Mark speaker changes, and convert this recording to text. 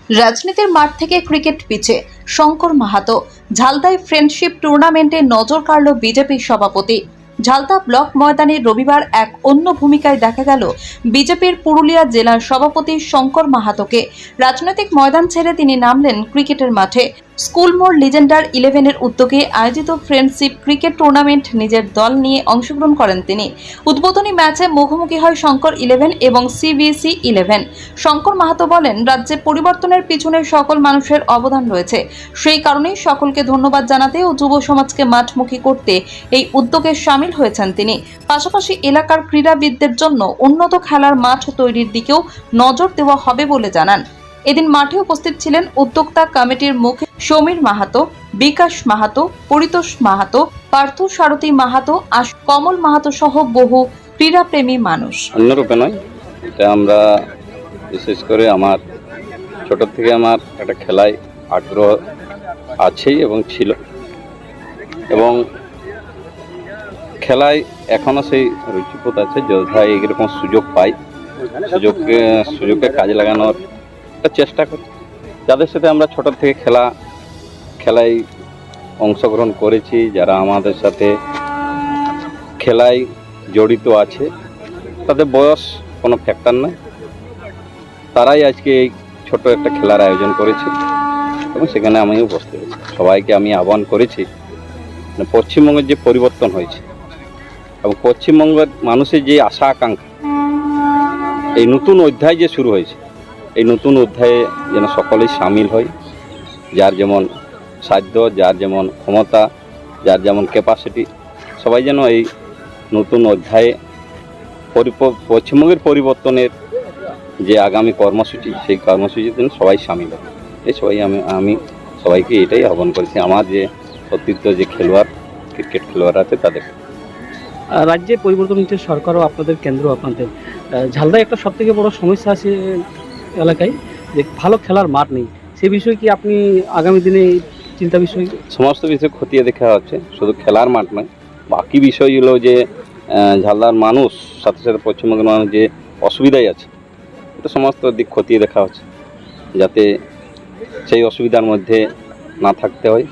Speaker 1: রাজনীতির মাঠ থেকে ক্রিকেট পিচে শঙ্কর মাহাতো। ঝালদায় ফ্রেন্ডশিপ টুর্নামেন্টে নজর কাড়ল বিজেপি সভাপতি। ঝালদা ব্লক ময়দানে রবিবার এক অন্য ভূমিকায় দেখা গেল বিজেপির পুরুলিয়া জেলার সভাপতি শঙ্কর মাহাতোকে। রাজনৈতিক ময়দান ছেড়ে তিনি নামলেন ক্রিকেটের মাঠে। স্কুল মোড় লিজেন্ডার 11-এর উদ্যোগে আয়োজিত ফ্রেন্ডশিপ ক্রিকেট টুর্নামেন্ট নিজের দল নিয়ে অংশগ্রহণ করেন তিনি। উদ্বোধনী ম্যাচে মুখোমুখি হয় শঙ্কর 11 এবং সিবিসি 11। শঙ্কর মাহাতো বলেন, রাজ্যে পরিবর্তনের পিছনে সকল মানুষের অবদান রয়েছে। সেই কারণেই সকলকে ধন্যবাদ জানাতে ও যুব সমাজকে মাঠমুখী করতে এই উদ্যোগে সামিল হয়েছেন তিনি। পাশাপাশি এলাকার ক্রীড়াবিদদের জন্য উন্নত খেলার মাঠ তৈরির দিকেও নজর দেওয়া হবে বলে জানান। এদিন মাঠে উপস্থিত ছিলেন উদ্যোক্তা কমিটির মুখে সমীর মাহাতো, বিকাশ মাহাতো, পরিতোষ মাহাতো, পার্থ সারথী মাহাতো, কমল মাহাতো সহ বহু ক্রীড়াপ্রেমী মানুষ।
Speaker 2: অন্যরূপে নয়, এটা আমরা বিশেষ করে আমার ছোট থেকে আমার একটা খেলায় আগ্রহ আছেই এবং ছিল, এবং খেলায় এখনো সেই রুচিবোধ আছে। যথায় এরকম সুযোগ পাই, সুযোগকে কাজে লাগানোর একটা চেষ্টা করি। যাদের সাথে আমরা ছোট থেকে খেলায় অংশগ্রহণ করেছি, যারা আমাদের সাথে খেলায় জড়িত আছে, তাদের বয়স কোনো ফ্যাক্টর নয়। তারাই আজকে এই ছোট একটা খেলার আয়োজন করেছে এবং সেখানে আমিও উপস্থিত হয়েছি। সবাইকে আমি আহ্বান করেছি, পশ্চিমবঙ্গের যে পরিবর্তন হয়েছে এবং পশ্চিমবঙ্গের মানুষের যে আশা আকাঙ্ক্ষা, এই নতুন অধ্যায় যে শুরু হয়েছে, এই নতুন অধ্যায়ে যেন সকলেই সামিল হয়। যার যেমন সাধ্য, যার যেমন ক্ষমতা, যার যেমন ক্যাপাসিটি, সবাই যেন এই নতুন অধ্যায়ে পশ্চিমবঙ্গের পরিবর্তনের যে আগামী কর্মসূচি, সেই কর্মসূচির জন্য সবাই সামিল হবে। এই সবাই আমি সবাইকে এটাই আহ্বান করেছি, আমার যে অতীত যে ক্রিকেট খেলোয়াড় আছে তাদের।
Speaker 3: রাজ্যে পরিবর্তন হচ্ছে, সরকারও আপনাদের, কেন্দ্র আপনাদের। ঝালদায় একটা সবথেকে বড় সমস্যা আছে এলাকায়, যে ভালো খেলার মাঠ নেই। সেই বিষয়ে কি আপনি আগামী দিনে চিন্তা বিষয়?
Speaker 2: সমস্ত বিষয় খতিয়ে দেখা হচ্ছে, শুধু খেলার মাঠ নয়, বাকি বিষয়গুলো যে ঝালদার মানুষ, সাথে সাথে পশ্চিমবঙ্গের মানুষ যে অসুবিধায় আছে, এটা সমস্ত দিক খতিয়ে দেখা হচ্ছে, যাতে সেই অসুবিধার মধ্যে না থাকতে হয়।